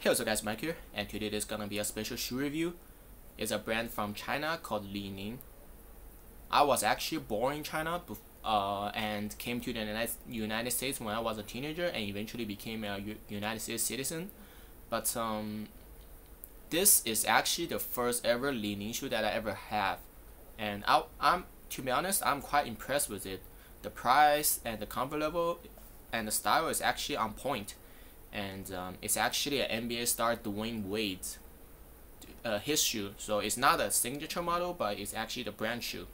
Hey, what's up guys, Mike here, and today is gonna be a special shoe review. It's a brand from China called Ning. I was actually born in China and came to the United States when I was a teenager and eventually became a United States citizen. But this is actually the first ever Ning shoe that I ever have, and I'm to be honest, I'm quite impressed with it. The price and the comfort level and the style is actually on point. And it's actually an NBA star Dwayne Wade's his shoe, so it's not a signature model, but it's actually the brand shoe.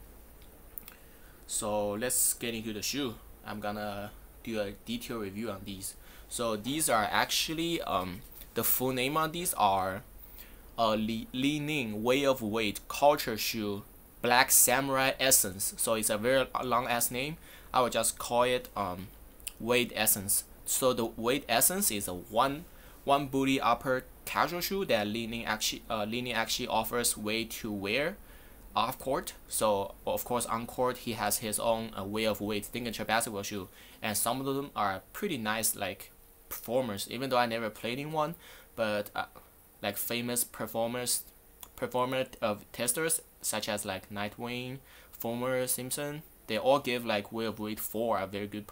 So let's get into the shoe. I'm gonna do a detailed review on these. So these are actually the full name on these are Li Ning Way of Wade Culture Shoe Black Samurai Essence. So it's a very long ass name. I would just call it Wade Essence. So the Wade Essence is a one booty upper casual shoe that Li Ning actually offers Wade to wear off court. So of course on court he has his own Way of Wade signature basketball shoe, and some of them are pretty nice, like performers. Even though I never played in one, but like famous performer of testers such as like Dwayne, former Simpson, they all give like Way of Wade 4 a very good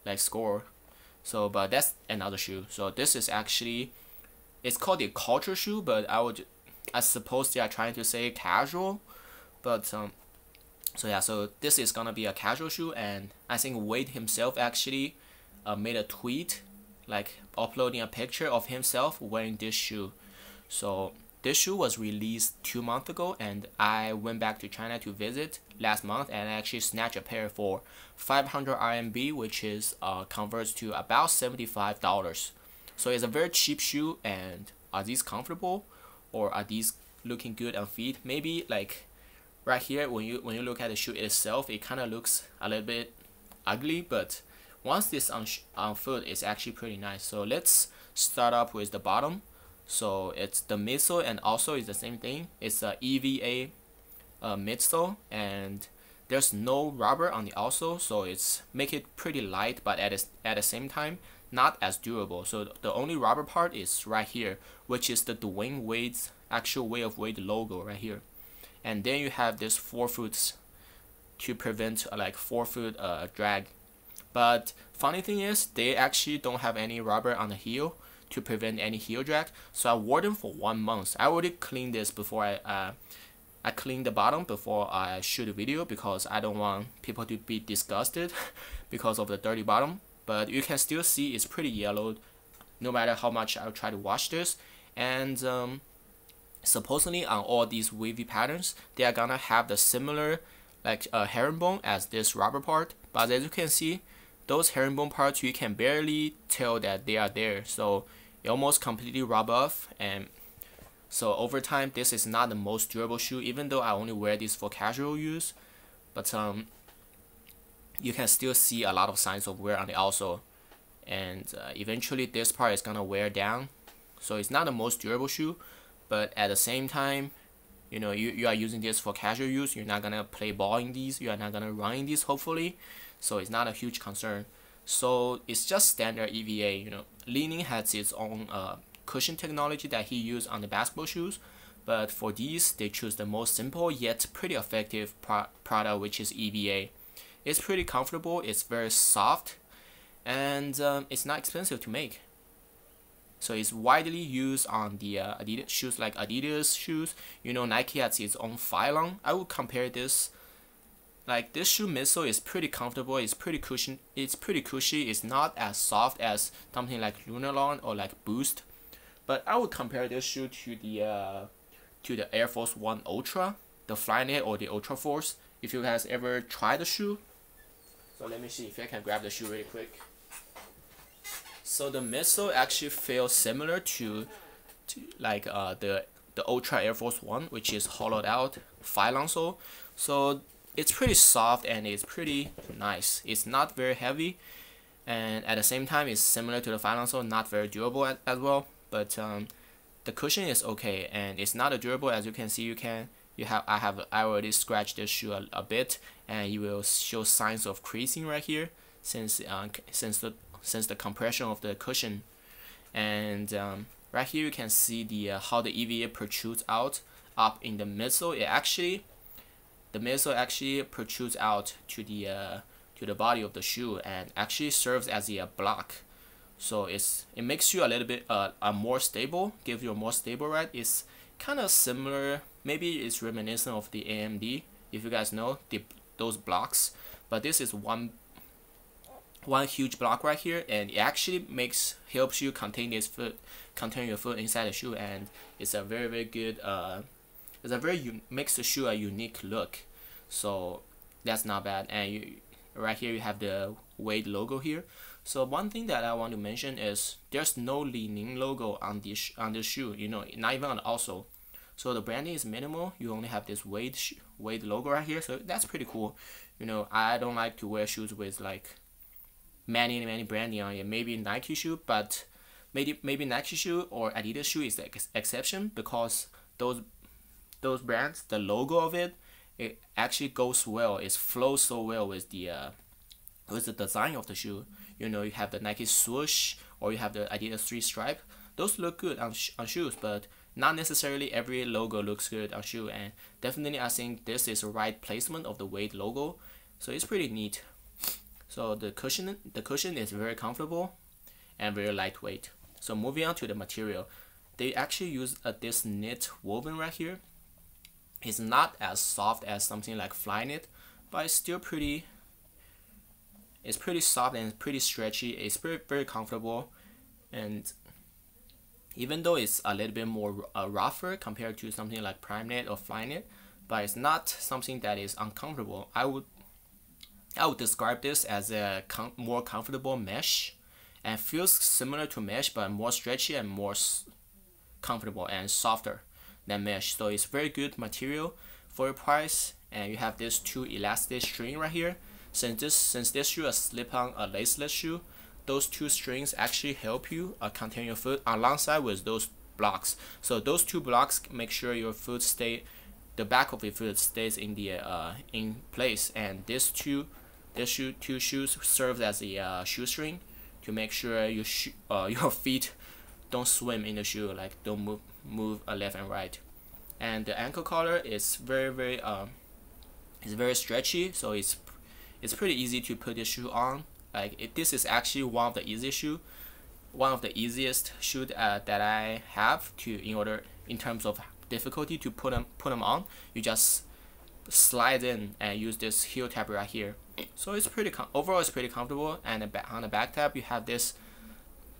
like score. So, but that's another shoe. So this is actually, it's called a culture shoe, but I suppose they are trying to say casual. But so yeah, so this is gonna be a casual shoe, and I think Wade himself actually made a tweet, like uploading a picture of himself wearing this shoe. So this shoe was released 2 months ago, and I went back to China to visit last month, and I actually snatched a pair for 500 RMB, which is converts to about $75. So it's a very cheap shoe. And are these comfortable, or are these looking good on feet? Maybe like right here when you look at the shoe itself, it kind of looks a little bit ugly, but once this on foot, it's actually pretty nice. So let's start up with the bottom. So it's the midsole, and also it's the same thing. It's a EVA midsole, and there's no rubber on the outsole, so it's make it pretty light, but at the same time not as durable. So the only rubber part is right here, which is the Dwayne Wade's actual Way of Wade logo right here. And then you have this forefoot to prevent like forefoot drag. But funny thing is, they actually don't have any rubber on the heel to prevent any heel drag. So I wore them for 1 month. I already cleaned this before I cleaned the bottom before I shoot a video, because I don't want people to be disgusted because of the dirty bottom. But you can still see it's pretty yellowed no matter how much I try to wash this. And supposedly on all these wavy patterns, they are gonna have the similar like herringbone as this rubber part. But as you can see, those herringbone parts, you can barely tell that they are there. So it almost completely rub off, and so over time this is not the most durable shoe, even though I only wear this for casual use. But you can still see a lot of signs of wear on the outsole, and eventually this part is gonna wear down. So it's not the most durable shoe, but at the same time, you know, you are using this for casual use. You're not gonna play ball in these, you are not gonna run in these hopefully, so it's not a huge concern. So it's just standard EVA. You know, Li Ning has its own cushion technology that he used on the basketball shoes, but for these they choose the most simple yet pretty effective product, which is EVA. It's pretty comfortable, it's very soft, and it's not expensive to make. So it's widely used on the Adidas shoes, like Adidas shoes. You know, Nike has its own Phylon. I would compare this. Like this shoe midsole is pretty comfortable. It's pretty cushion. It's pretty cushy. It's not as soft as something like Lunarlon or like Boost, but I would compare this shoe to the Air Force 1 Ultra, the Flyknit or the Ultra Force. If you guys ever tried the shoe, so let me see if I can grab the shoe really quick. So the midsole actually feels similar to like the Ultra Air Force 1, which is hollowed out Phylon sole. So it's pretty soft and it's pretty nice. It's not very heavy, and at the same time it's similar to the Phylon sole, not very durable as well. But the cushion is okay, and it's not a durable. As you can see, I already scratched this shoe a bit, and you will show signs of creasing right here since the compression of the cushion. And right here you can see the how the EVA protrudes out up in the midsole. The midsole actually protrudes out to the body of the shoe and actually serves as a block. So it makes you a little bit more stable, gives you a more stable ride. It's kind of similar, maybe it's reminiscent of the AMD, if you guys know those blocks, but this is one huge block right here, and it actually helps you contain your foot inside the shoe, and it's a very good makes the shoe a unique look. So that's not bad. And right here you have the Wade logo here. So one thing that I want to mention is there's no Ning logo on this shoe, not even on the outsole. So the branding is minimal. You only have this Wade logo right here, so that's pretty cool. I don't like to wear shoes with like many branding on it. Maybe Nike shoe, but maybe Nike shoe or Adidas shoe is the exception, because those brands, the logo of it actually goes well. It flows so well with the design of the shoe. You have the Nike swoosh or you have the Adidas 3 stripe. Those look good on shoes, but not necessarily every logo looks good on shoe. And definitely I think this is the right placement of the Wade logo, so it's pretty neat. So the cushion is very comfortable and very lightweight. So moving on to the material, they actually use this knit woven right here. It's not as soft as something like Flyknit, but it's still pretty soft and pretty stretchy. It's very comfortable, and even though it's a little bit more rougher compared to something like PrimeKnit or Flyknit, but it's not something that is uncomfortable. I would describe this as a more comfortable mesh, and feels similar to mesh but more stretchy and more comfortable and softer than mesh. So it's very good material for your price. And you have this 2 elastic string right here. Since this shoe is slip-on a laceless shoe, those 2 strings actually help you contain your foot alongside with those blocks. So those 2 blocks make sure your foot the back of your foot stays in the in place, and two shoes serves as a shoestring to make sure your feet don't swim in the shoe, like don't move left and right. And the ankle collar is very stretchy, so it's pretty easy to put this shoe on. This is actually one of the easiest shoe that I have in terms of difficulty to put them on. You just slide in and use this heel tab right here. So it's overall it's pretty comfortable. And on the back tab you have this,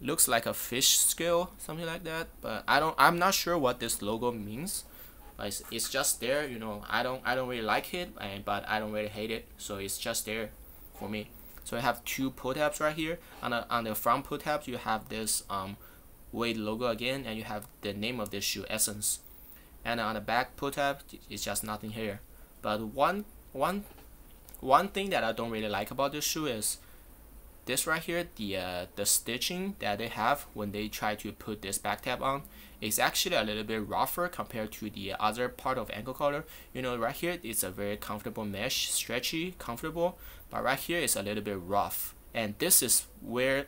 looks like a fish scale, something like that, but I'm not sure what this logo means. But it's just there. I don't really like it, but I don't really hate it, so it's just there for me. So I have 2 pull tabs right here. On the front pull tabs you have this Wade logo again, and you have the name of this shoe, Essence. And on the back pull tab it's just nothing here. But one thing that I don't really like about this shoe is this right here, the stitching that they have when they try to put this back tab on is actually a little bit rougher compared to the other part of ankle collar. Right here it's a very comfortable mesh, stretchy, comfortable, but right here it's a little bit rough, and this is where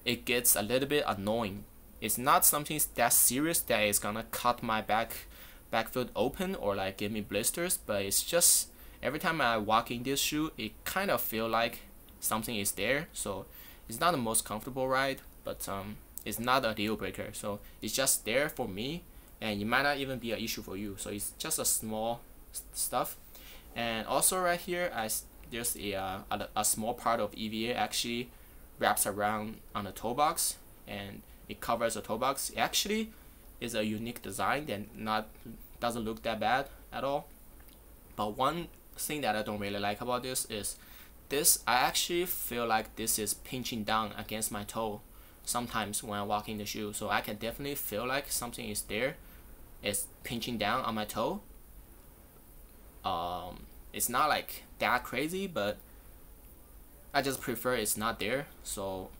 it gets a little bit annoying. It's not something that serious that is gonna cut my back foot open or like give me blisters, but it's just every time I walk in this shoe it kind of feel like something is there. So it's not the most comfortable ride, but it's not a deal breaker. So it's just there for me, and it might not even be an issue for you. So it's just a small stuff. And also right here, there's a small part of EVA actually wraps around on the toe box, and it covers the toe box. It actually is a unique design that doesn't look that bad at all. But one thing that I don't really like about this is I actually feel like this is pinching down against my toe sometimes when I walk in the shoe. So I can definitely feel like something is there. It's pinching down on my toe. It's not like that crazy, but I just prefer it's not there. So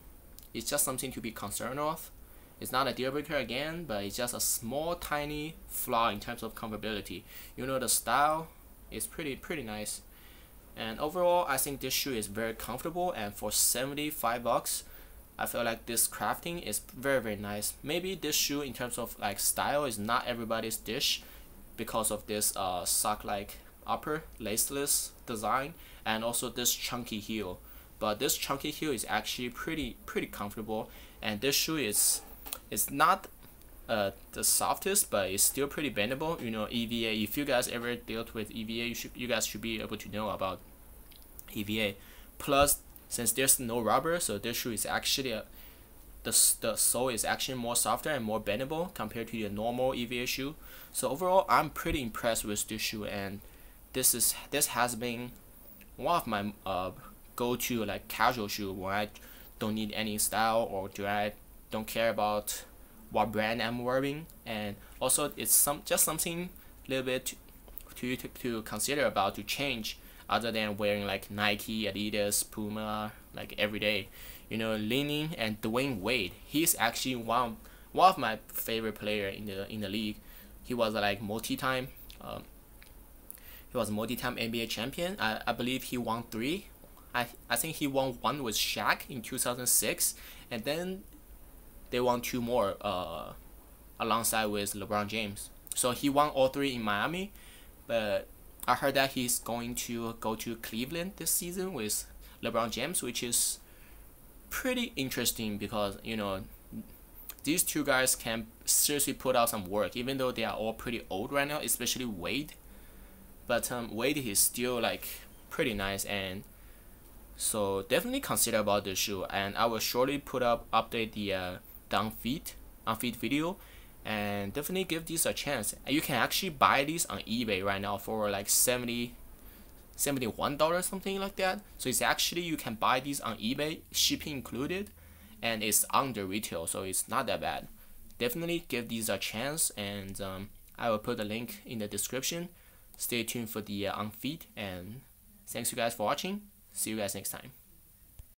it's just something to be concerned of. It's not a deal breaker again, but it's just a small tiny flaw in terms of comfortability. The style is pretty nice. And overall I think this shoe is very comfortable, and for $75 I feel like this crafting is very nice. Maybe this shoe in terms of like style is not everybody's dish because of this sock like upper laceless design and also this chunky heel. But this chunky heel is actually pretty comfortable, and this shoe is not the softest, but it's still pretty bendable. You know, EVA. If you guys ever dealt with EVA, you guys should be able to know about EVA. Plus, since there's no rubber, so this shoe is actually the sole is actually more softer and more bendable compared to the normal EVA shoe. So overall, I'm pretty impressed with this shoe, and this has been one of my go-to like casual shoe when I don't need any style or I don't care about what brand I'm wearing. And also it's just something a little bit to consider about to change other than wearing like Nike, Adidas, Puma like every day. You know, Ning and Dwayne Wade, he's actually one of my favorite player in the league. He was like multi-time NBA champion. I believe he won 3. I think he won 1 with Shaq in 2006, and then they won 2 more alongside with LeBron James. So he won all 3 in Miami, but I heard that he's going to go to Cleveland this season with LeBron James, which is pretty interesting because, you know, these 2 guys can seriously put out some work, even though they are all pretty old right now, especially Wade. But Wade is still like pretty nice, and so definitely consider about this shoe. And I will shortly update the unfit video, and definitely give these a chance. And you can actually buy these on eBay right now for like $71 something like that. So it's actually, you can buy these on eBay, shipping included, and it's under retail, so it's not that bad. Definitely give these a chance, and I will put the link in the description. Stay tuned for the unfit, and thanks you guys for watching. See you guys next time.